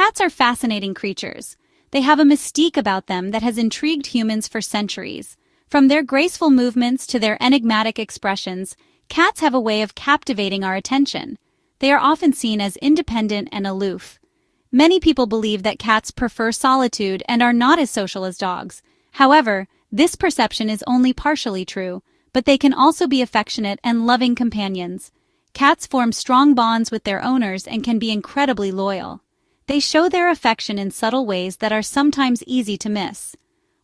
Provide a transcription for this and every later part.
Cats are fascinating creatures. They have a mystique about them that has intrigued humans for centuries. From their graceful movements to their enigmatic expressions, cats have a way of captivating our attention. They are often seen as independent and aloof. Many people believe that cats prefer solitude and are not as social as dogs. However, this perception is only partially true, but they can also be affectionate and loving companions. Cats form strong bonds with their owners and can be incredibly loyal. They show their affection in subtle ways that are sometimes easy to miss.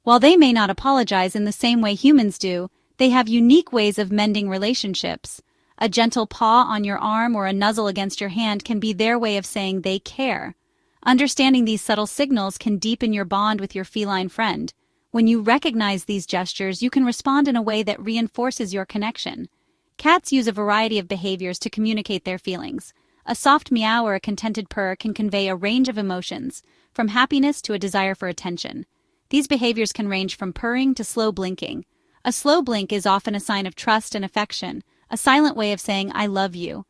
While they may not apologize in the same way humans do, they have unique ways of mending relationships. A gentle paw on your arm or a nuzzle against your hand can be their way of saying they care. Understanding these subtle signals can deepen your bond with your feline friend. When you recognize these gestures, you can respond in a way that reinforces your connection. Cats use a variety of behaviors to communicate their feelings. A soft meow or a contented purr can convey a range of emotions, from happiness to a desire for attention. These behaviors can range from purring to slow blinking. A slow blink is often a sign of trust and affection, a silent way of saying I love you.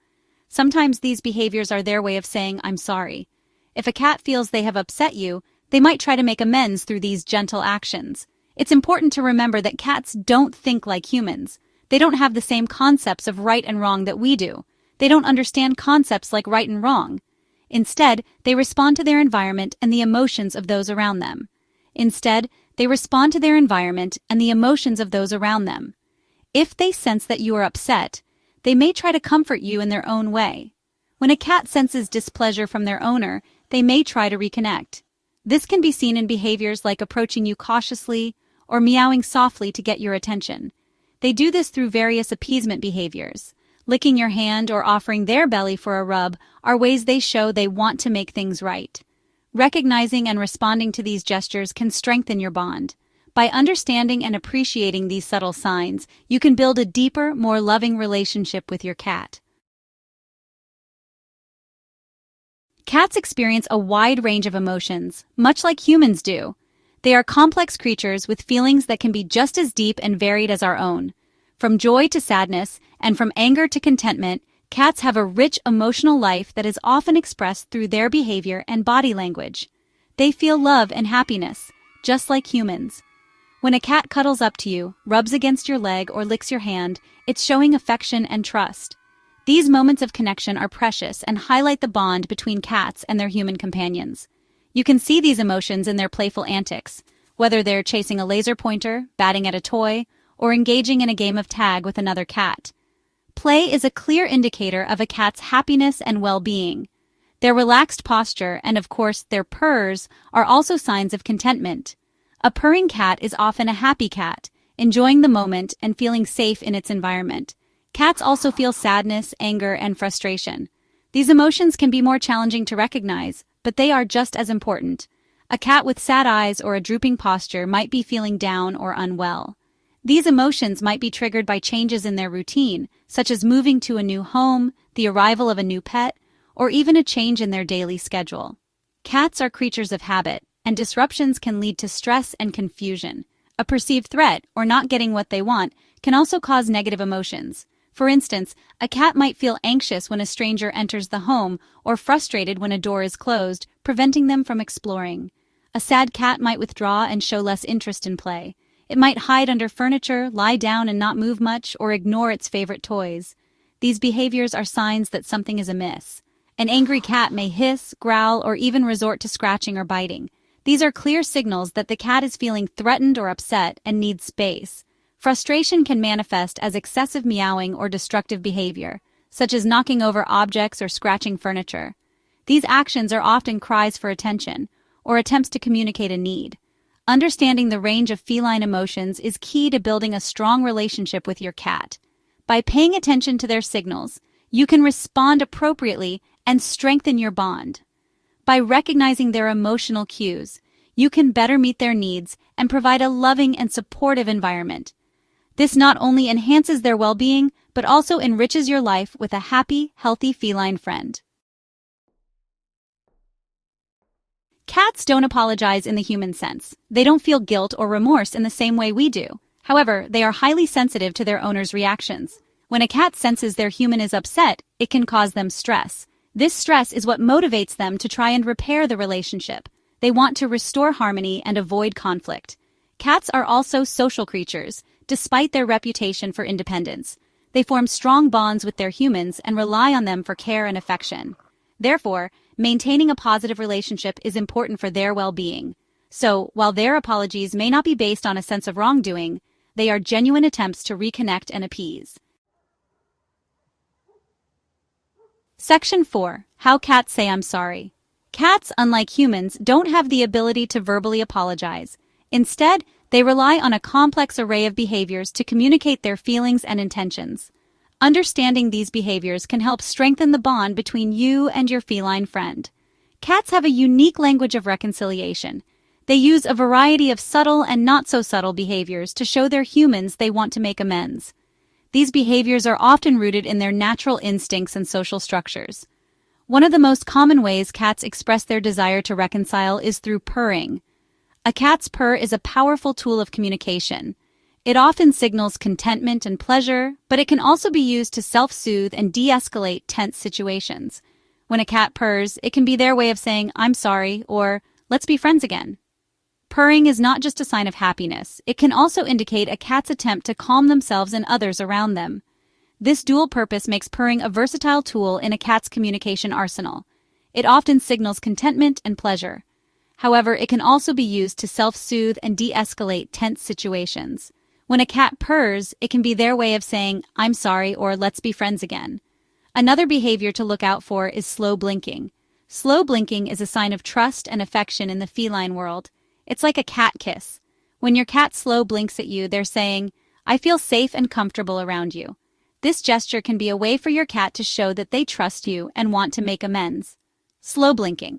Sometimes these behaviors are their way of saying I'm sorry. If a cat feels they have upset you, they might try to make amends through these gentle actions. It's important to remember that cats don't think like humans. They don't have the same concepts of right and wrong that we do. They don't understand concepts like right and wrong. Instead, they respond to their environment and the emotions of those around them. If they sense that you are upset, they may try to comfort you in their own way. When a cat senses displeasure from their owner, they may try to reconnect. This can be seen in behaviors like approaching you cautiously or meowing softly to get your attention. They do this through various appeasement behaviors. Licking your hand or offering their belly for a rub are ways they show they want to make things right. Recognizing and responding to these gestures can strengthen your bond. By understanding and appreciating these subtle signs, you can build a deeper, more loving relationship with your cat. Cats experience a wide range of emotions, much like humans do. They are complex creatures with feelings that can be just as deep and varied as our own. From joy to sadness, and from anger to contentment, cats have a rich emotional life that is often expressed through their behavior and body language. They feel love and happiness, just like humans. When a cat cuddles up to you, rubs against your leg, or licks your hand, it's showing affection and trust. These moments of connection are precious and highlight the bond between cats and their human companions. You can see these emotions in their playful antics, whether they're chasing a laser pointer, batting at a toy, or engaging in a game of tag with another cat. Play is a clear indicator of a cat's happiness and well-being. Their relaxed posture and, of course, their purrs are also signs of contentment. A purring cat is often a happy cat, enjoying the moment and feeling safe in its environment. Cats also feel sadness, anger, and frustration. These emotions can be more challenging to recognize, but they are just as important. A cat with sad eyes or a drooping posture might be feeling down or unwell. These emotions might be triggered by changes in their routine, such as moving to a new home, the arrival of a new pet, or even a change in their daily schedule. Cats are creatures of habit, and disruptions can lead to stress and confusion. A perceived threat, or not getting what they want, can also cause negative emotions. For instance, a cat might feel anxious when a stranger enters the home or frustrated when a door is closed, preventing them from exploring. A sad cat might withdraw and show less interest in play. It might hide under furniture, lie down and not move much, or ignore its favorite toys. These behaviors are signs that something is amiss. An angry cat may hiss, growl, or even resort to scratching or biting. These are clear signals that the cat is feeling threatened or upset and needs space. Frustration can manifest as excessive meowing or destructive behavior, such as knocking over objects or scratching furniture. These actions are often cries for attention, or attempts to communicate a need. Understanding the range of feline emotions is key to building a strong relationship with your cat. By paying attention to their signals, you can respond appropriately and strengthen your bond. By recognizing their emotional cues, you can better meet their needs and provide a loving and supportive environment. This not only enhances their well-being, but also enriches your life with a happy, healthy feline friend. Cats don't apologize in the human sense. They don't feel guilt or remorse in the same way we do. However, they are highly sensitive to their owner's reactions. When a cat senses their human is upset, it can cause them stress. This stress is what motivates them to try and repair the relationship. They want to restore harmony and avoid conflict. Cats are also social creatures, despite their reputation for independence. They form strong bonds with their humans and rely on them for care and affection. Therefore, maintaining a positive relationship is important for their well-being. So, while their apologies may not be based on a sense of wrongdoing, they are genuine attempts to reconnect and appease. Section 4. How cats say I'm sorry. Cats, unlike humans, don't have the ability to verbally apologize. Instead, they rely on a complex array of behaviors to communicate their feelings and intentions. Understanding these behaviors can help strengthen the bond between you and your feline friend. Cats have a unique language of reconciliation. They use a variety of subtle and not-so-subtle behaviors to show their humans they want to make amends. These behaviors are often rooted in their natural instincts and social structures. One of the most common ways cats express their desire to reconcile is through purring. A cat's purr is a powerful tool of communication. It often signals contentment and pleasure, but it can also be used to self-soothe and de-escalate tense situations. When a cat purrs, it can be their way of saying, "I'm sorry," or "let's be friends again." Purring is not just a sign of happiness. It can also indicate a cat's attempt to calm themselves and others around them. This dual purpose makes purring a versatile tool in a cat's communication arsenal. It often signals contentment and pleasure. However, it can also be used to self-soothe and de-escalate tense situations. When a cat purrs, it can be their way of saying, "I'm sorry," or "let's be friends again." Another behavior to look out for is slow blinking. Slow blinking is a sign of trust and affection in the feline world. It's like a cat kiss. When your cat slow blinks at you, they're saying, "I feel safe and comfortable around you." This gesture can be a way for your cat to show that they trust you and want to make amends. Slow blinking.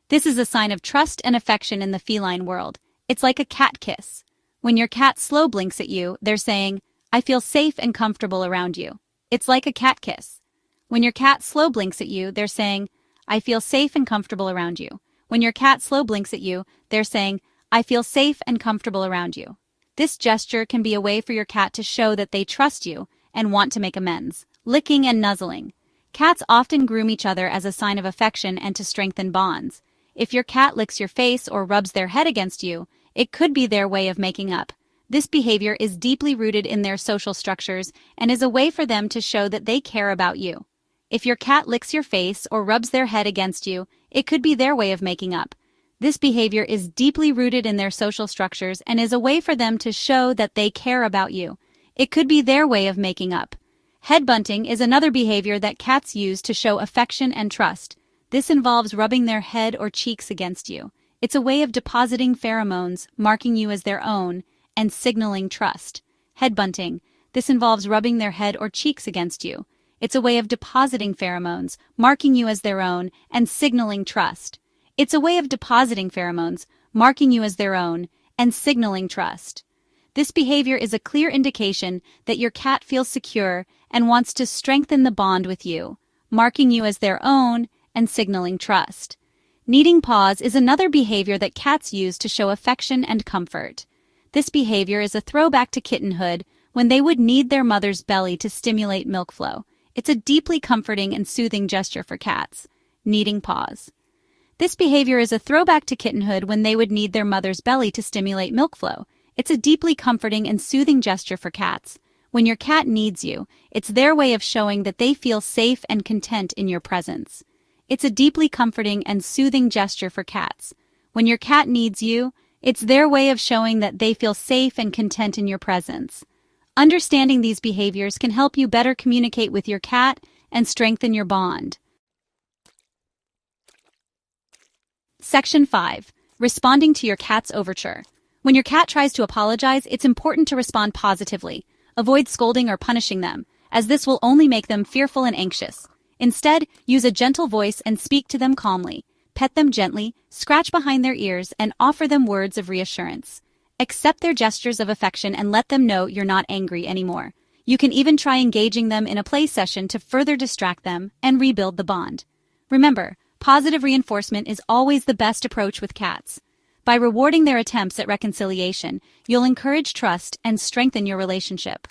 This is a sign of trust and affection in the feline world. It's like a cat kiss. When your cat slow blinks at you, they're saying, "I feel safe and comfortable around you." It's like a cat kiss. When your cat slow blinks at you, they're saying, "I feel safe and comfortable around you." When your cat slow blinks at you, they're saying, "I feel safe and comfortable around you." This gesture can be a way for your cat to show that they trust you and want to make amends. Licking and nuzzling. Cats often groom each other as a sign of affection and to strengthen bonds. If your cat licks your face or rubs their head against you, it could be their way of making up. This behavior is deeply rooted in their social structures and is a way for them to show that they care about you. If your cat licks your face or rubs their head against you, it could be their way of making up. This behavior is deeply rooted in their social structures and is a way for them to show that they care about you. It could be their way of making up. Headbutting is another behavior that cats use to show affection and trust. This involves rubbing their head or cheeks against you. It's a way of depositing pheromones, marking you as their own, and signaling trust. Headbutting. This involves rubbing their head or cheeks against you. It's a way of depositing pheromones, marking you as their own, and signaling trust. It's a way of depositing pheromones, marking you as their own, and signaling trust. This behavior is a clear indication that your cat feels secure and wants to strengthen the bond with you, marking you as their own and signaling trust. Kneading paws is another behavior that cats use to show affection and comfort. This behavior is a throwback to kittenhood when they would knead their mother's belly to stimulate milk flow. It's a deeply comforting and soothing gesture for cats. Kneading paws. This behavior is a throwback to kittenhood when they would knead their mother's belly to stimulate milk flow. It's a deeply comforting and soothing gesture for cats. When your cat needs you, it's their way of showing that they feel safe and content in your presence. It's a deeply comforting and soothing gesture for cats. When your cat needs you, it's their way of showing that they feel safe and content in your presence. Understanding these behaviors can help you better communicate with your cat and strengthen your bond. Section 5. Responding to your cat's overture. When your cat tries to apologize, it's important to respond positively. Avoid scolding or punishing them, as this will only make them fearful and anxious. Instead, use a gentle voice and speak to them calmly. Pet them gently, scratch behind their ears, and offer them words of reassurance. Accept their gestures of affection and let them know you're not angry anymore. You can even try engaging them in a play session to further distract them and rebuild the bond. Remember, positive reinforcement is always the best approach with cats. By rewarding their attempts at reconciliation, you'll encourage trust and strengthen your relationship.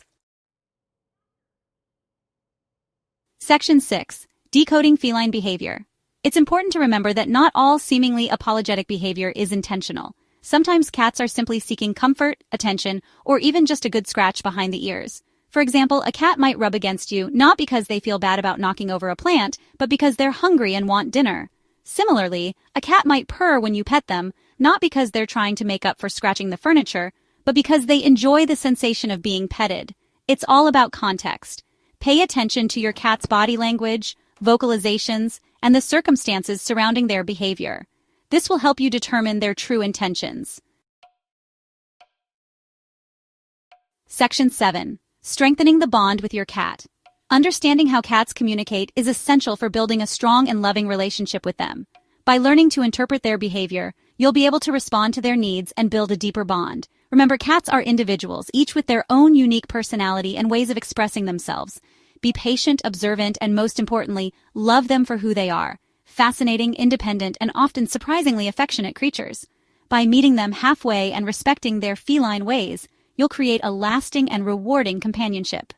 Section 6. Decoding feline behavior. It's important to remember that not all seemingly apologetic behavior is intentional. Sometimes cats are simply seeking comfort, attention, or even just a good scratch behind the ears. For example, a cat might rub against you not because they feel bad about knocking over a plant, but because they're hungry and want dinner. Similarly, a cat might purr when you pet them, not because they're trying to make up for scratching the furniture, but because they enjoy the sensation of being petted. It's all about context. Pay attention to your cat's body language, vocalizations, and the circumstances surrounding their behavior. This will help you determine their true intentions. Section 7. Strengthening the bond with your cat. Understanding how cats communicate is essential for building a strong and loving relationship with them. By learning to interpret their behavior, you'll be able to respond to their needs and build a deeper bond. Remember, cats are individuals, each with their own unique personality and ways of expressing themselves. Be patient, observant, and most importantly, love them for who they are. Fascinating, independent, and often surprisingly affectionate creatures. By meeting them halfway and respecting their feline ways, you'll create a lasting and rewarding companionship.